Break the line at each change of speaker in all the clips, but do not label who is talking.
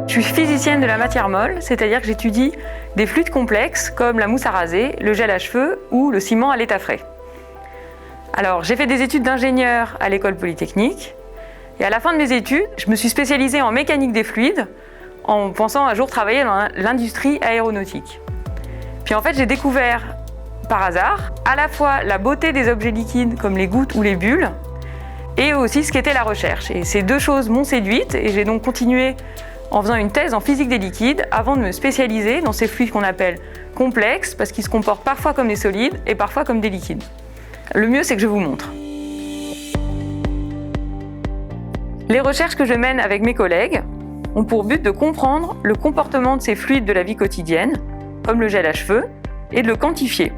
Je suis physicienne de la matière molle, c'est-à-dire que j'étudie des fluides complexes comme la mousse à raser, le gel à cheveux ou le ciment à l'état frais. Alors, j'ai fait des études d'ingénieur à l'école polytechnique et à la fin de mes études, je me suis spécialisée en mécanique des fluides en pensant un jour travailler dans l'industrie aéronautique. Puis en fait, j'ai découvert par hasard à la fois la beauté des objets liquides comme les gouttes ou les bulles et aussi ce qu'était la recherche. Et ces deux choses m'ont séduite et j'ai donc continué en faisant une thèse en physique des liquides avant de me spécialiser dans ces fluides qu'on appelle complexes parce qu'ils se comportent parfois comme des solides et parfois comme des liquides. Le mieux, c'est que je vous montre. Les recherches que je mène avec mes collègues ont pour but de comprendre le comportement de ces fluides de la vie quotidienne, comme le gel à cheveux, et de le quantifier.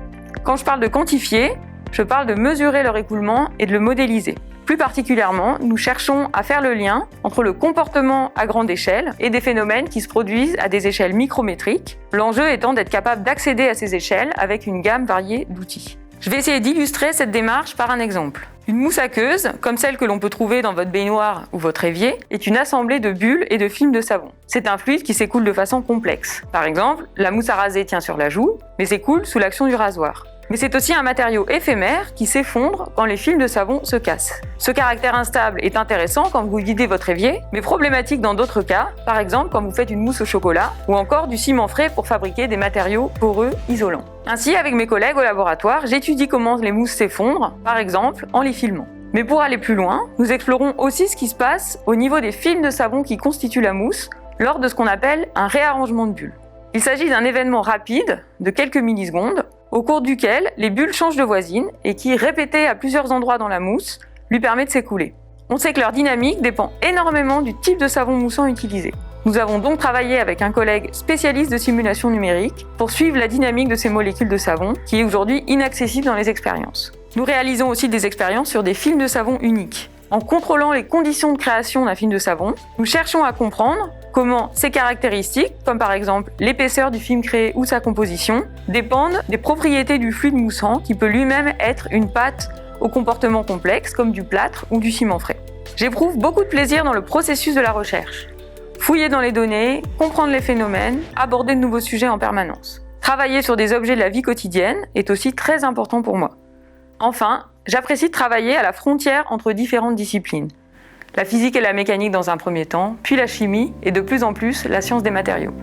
Quand je parle de quantifier, je parle de mesurer leur écoulement et de le modéliser. Plus particulièrement, nous cherchons à faire le lien entre le comportement à grande échelle et des phénomènes qui se produisent à des échelles micrométriques, l'enjeu étant d'être capable d'accéder à ces échelles avec une gamme variée d'outils. Je vais essayer d'illustrer cette démarche par un exemple. Une mousse aqueuse, comme celle que l'on peut trouver dans votre baignoire ou votre évier, est une assemblée de bulles et de films de savon. C'est un fluide qui s'écoule de façon complexe. Par exemple, la mousse à raser tient sur la joue, mais s'écoule sous l'action du rasoir. Mais c'est aussi un matériau éphémère qui s'effondre quand les films de savon se cassent. Ce caractère instable est intéressant quand vous videz votre évier, mais problématique dans d'autres cas, par exemple quand vous faites une mousse au chocolat ou encore du ciment frais pour fabriquer des matériaux poreux isolants. Ainsi, avec mes collègues au laboratoire, j'étudie comment les mousses s'effondrent, par exemple en les filmant. Mais pour aller plus loin, nous explorons aussi ce qui se passe au niveau des films de savon qui constituent la mousse lors de ce qu'on appelle un réarrangement de bulles. Il s'agit d'un événement rapide de quelques millisecondes au cours duquel les bulles changent de voisine et qui, répétées à plusieurs endroits dans la mousse, lui permet de s'écouler. On sait que leur dynamique dépend énormément du type de savon moussant utilisé. Nous avons donc travaillé avec un collègue spécialiste de simulation numérique pour suivre la dynamique de ces molécules de savon, qui est aujourd'hui inaccessible dans les expériences. Nous réalisons aussi des expériences sur des films de savon uniques. En contrôlant les conditions de création d'un film de savon, nous cherchons à comprendre comment ces caractéristiques, comme par exemple l'épaisseur du film créé ou sa composition, dépendent des propriétés du fluide moussant qui peut lui-même être une pâte au comportement complexe comme du plâtre ou du ciment frais. J'éprouve beaucoup de plaisir dans le processus de la recherche. Fouiller dans les données, comprendre les phénomènes, aborder de nouveaux sujets en permanence. Travailler sur des objets de la vie quotidienne est aussi très important pour moi. Enfin, j'apprécie de travailler à la frontière entre différentes disciplines. La physique et la mécanique dans un premier temps, puis la chimie et de plus en plus la science des matériaux.